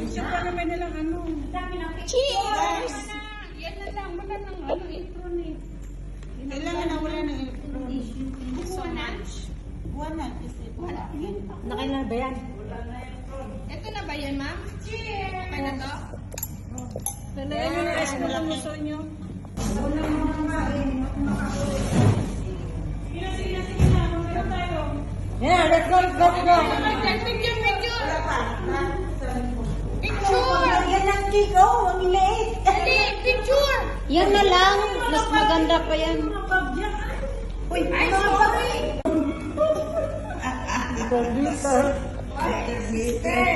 Siya pa naman nilang ano. Cheers! Yan na lang, wala nang ano, intro ni. Kailangan na wala ng electronic. So much. Wala kasi wala. Nakailan ba yan? Ito na ba yan, ma'am? Cheers! Okay na to? Lalayan nyo na rest mo lang gusto nyo. Yeah, let's go, let's go. Picture, picture! Picture! Yan ang Kiko, ang liit. Dali, picture! Yan na lang, mas maganda pa yan. Uy, ay, sorry!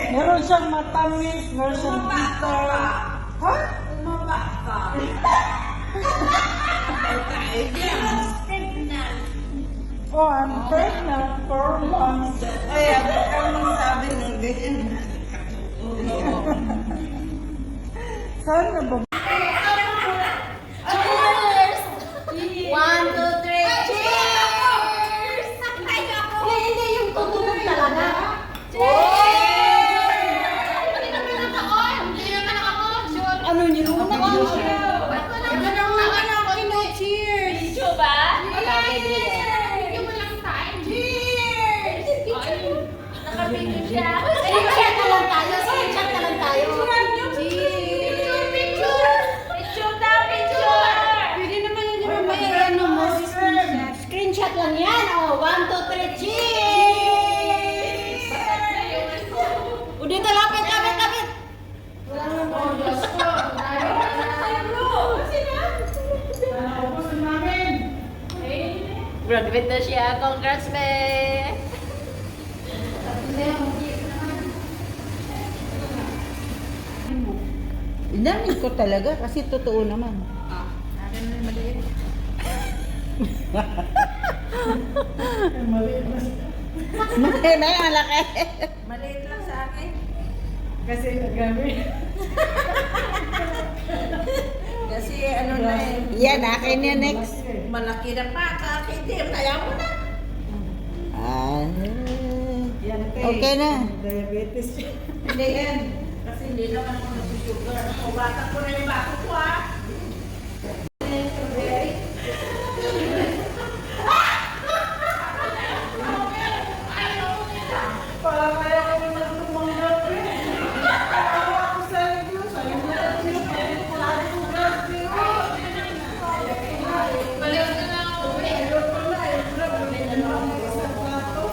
Meron siyang matamis, meron siyang bitter. Ha? Oh, I'm pregnant 4 months. Ay, ano sabi ng ganyan? Sana ba? Cheers! 1, 2, 3, cheers! Hindi yung tutulog talaga. Ano niyo? Screenshot na lang tayo. Screenshot na lang tayo. Pwede naman yun, di ba may ano mo, screenshot. Screenshot lang yan. Oh, 1, 2, 3, cheers! O dito, lapit, lapit, lapit. Graduate na siya. Congrats, be! Inamin ko talaga kasi totoo naman. Mali na yung malaki. Maliit lang sa akin. Kasi nagamit. Kasi ano na eh. Yan, akin yan next. Malaki na pa. Kakakitim. Kaya mo na. Ah, Yan, okay na. Diabetes. Hindi yan. Kasi hindi naman ako nasusugar. Kubatak ko na yung bato ko ah. Parang kaya ko naman tumanggap eh. Kaya ako sa inyo. Sa inyo na yung wala ko grabe oh. Baliw na lang ako. Baliw ko na eh. Grabe na lang ako sa plato.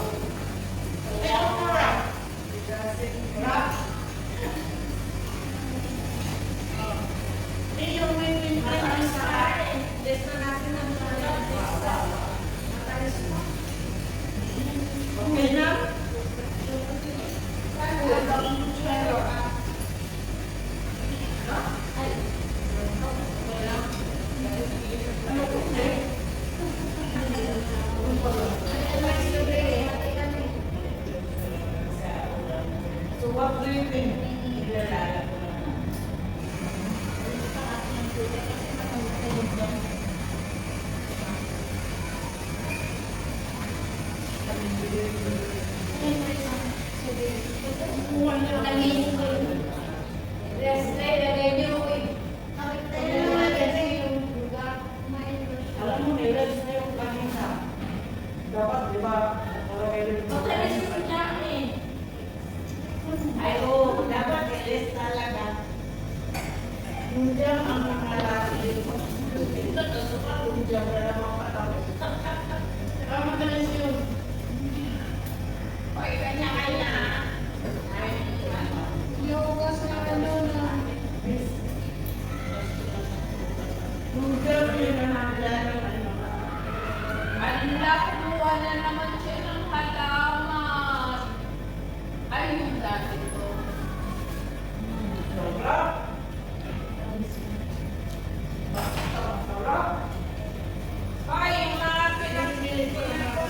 So what do you think? Alam mo, nilabs na yung kanina. Dapat, di ba? Ay, oo, dapat ilis talaga. Yung dyan ang nakalaki mo. Ito, suka, yung dyan na naman patapos. Saka madalas yun. Ay, kanya-kanya. Yogas na ano na. Yung dyan yun na nandyan ang ano. Ala, kumuha na naman siya ng halaman. Ay, yung dati ko. Ay, yung mga pinagpili ko na ako.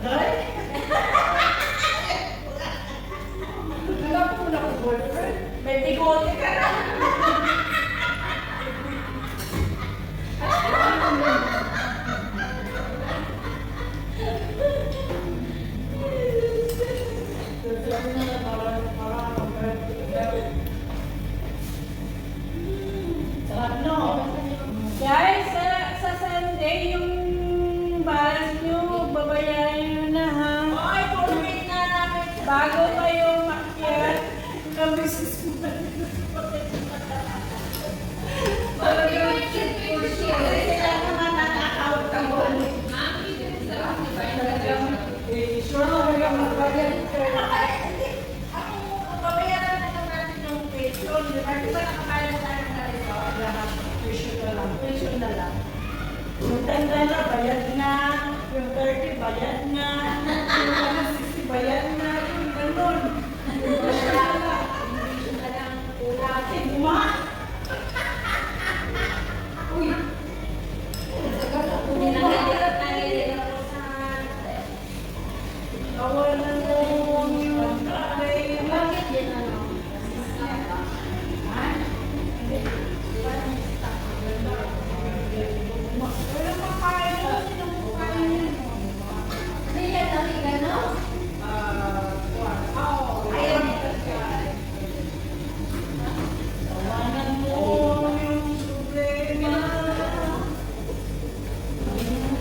Day? Wala po na akong boyfriend. May bigote ka na. Sarap, no? Guys, sa Sunday, yung balance nyo, babayaran nyo na ha. Ay, pulpit na namin. Bago kayo makyat, kami sa sure na kayo magbayad kayo. Babayaran na lang natin yung pension. Di ba nakakaya tayo ng ganito? Tuition na lang. Tuition na lang. Yung 10 na bayad na. Yung 30 bayad na. Yung 60 bayad na. Yung ganun. Tuition na lang. Pension na lang. Sigma. Uy. Kawalan mo yung tatay. Bakit yan ano? Wala makain mo. Sino mo kain mo? Hindi yan dali gano'n? Ayun. Kawalan mo yung problema.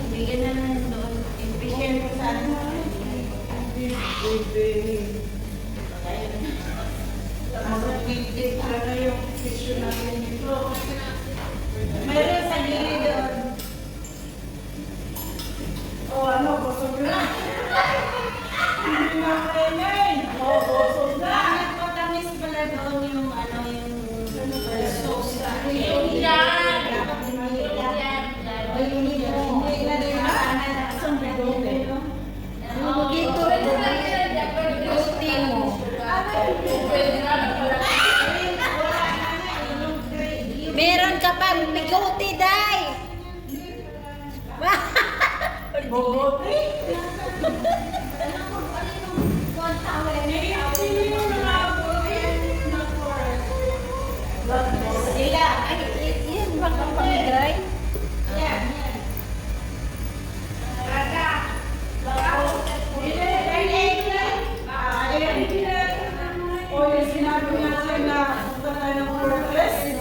Bigyan na lang doon. Bigyan ko sana. Magpipit ka na yung tissue natin nito. Meron sa gilid doon. O ano, busog na. Hindi na kainin. O, busog na. Matamis pala doon yung ano yung Sauce na. Yan! Hindi na din makanan na isang bigote. Dito, bigote mo. Meron ka pang bigote, Day! Bobote. Sila! Yan ba ka pang dry? O yung sinabi natin na punta tayo ng Fortress.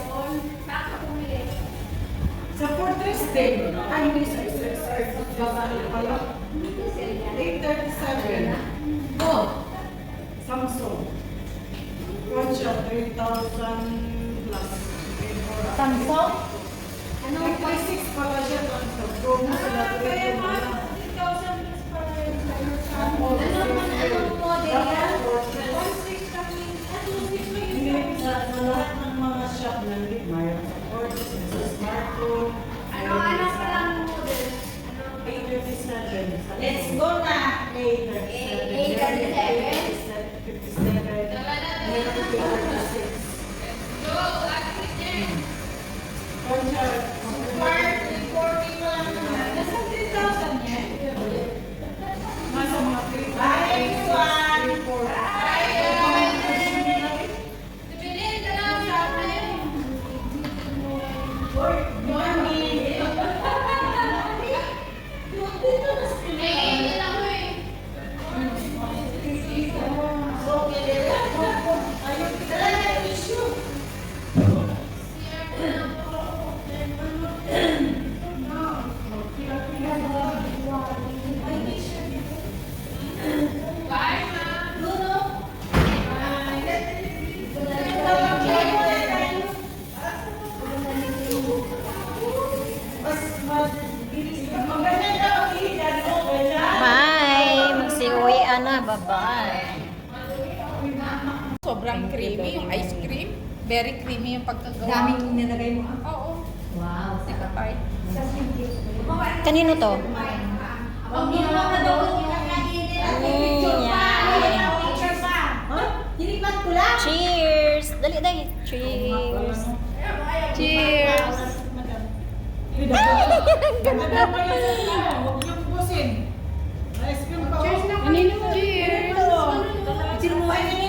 Sa Fortress din. Ay, hindi sa babalik pala. 837. Oh, Samsung. One shot, 3,000 plus. Samsung? Anong 6 pala siya, Samsung. Promo sila. Anong model yan? Hindi, sa lahat ng mga shop nandito, mayroon sa Fortress, sa smartphone. Ano pa lang model? 837. Let's go na! Sibilin ka lang sa akin. Hindi lang mo eh. Bye, ma. Bye! Magsiuwian na. Bye-bye! Sobrang creamy yung ice cream. Very creamy yung pagkagawa. Daming nilagay mo. Oo. Wow! Sige, bye. Kanino to? Ang ginawa na daw Cheers! Dali, dali. Cheers! Cheers! Ganda pa yun. Huwag niyong busin. Ice cream pa. Kanino mo, cheers? Sino mo?